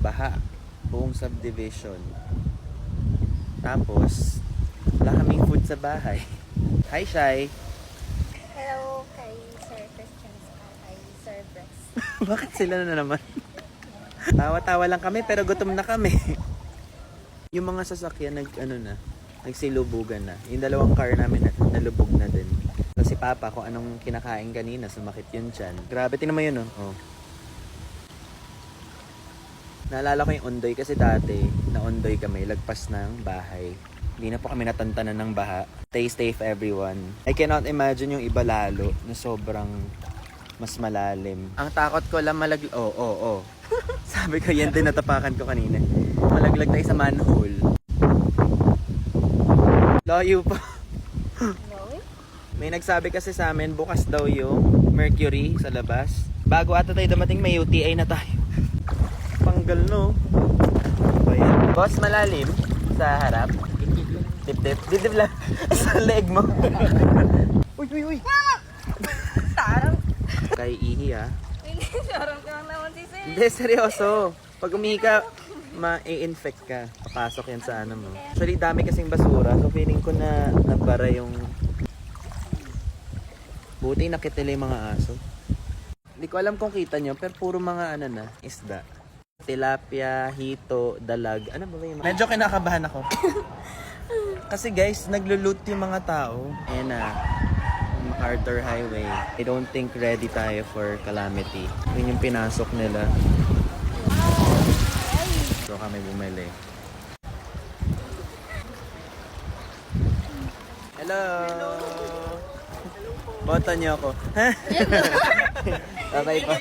baha. Buong subdivision. Tapos, wala kaming food sa bahay. Hi, Shai! Hello kay Sir Christian at kay Sir Brex. Bakit sila na naman? Tawa-tawa lang kami pero gutom na kami. Yung mga sasakyan nagsilubugan na. Yung dalawang car namin nalubog na din. So si Papa kung anong kinakain kanina, sumakit yun tiyan. Grabe, tingnan mo yun oh. Naalala ko yung Ondoy kasi dati na Ondoy kami, lagpas ng bahay. Hindi na po kami natantanan ng baha. Stay safe everyone. I cannot imagine yung iba lalo na sobrang mas malalim. Ang takot ko lang Oo. Sabi ko yan din natapakan ko kanina. Malaglag tayo sa manhole. Layo pa. May nagsabi kasi sa amin bukas daw yung mercury sa labas. Bago ata tayo dumating may UTI na tayo. Panggal no. Ayan. Boss, malalim sa harap. Dip lang sa leg mo. Uy. Tarang! Kay Ihi Hindi, sarang ka naman si Sir. Hindi, seryoso. Pag umihi ka, ma-infect ka. Papasok yan sa ano mo. Actually, dami kasing basura. So, feeling ko na nabara yung... Buti nakitila yung mga aso. Hindi ko alam kung kita nyo, pero puro mga isda. Tilapia, hito, dalag. Ano ba yung mga... Medyo kinakabahan ako. Kasi guys, naglo-loot yung mga tao. Ayan MacArthur Highway. I don't think ready tayo for calamity. Yun yung pinasok nila. So kami bumili. Hello! Boto niyo ako. Bye-bye pa.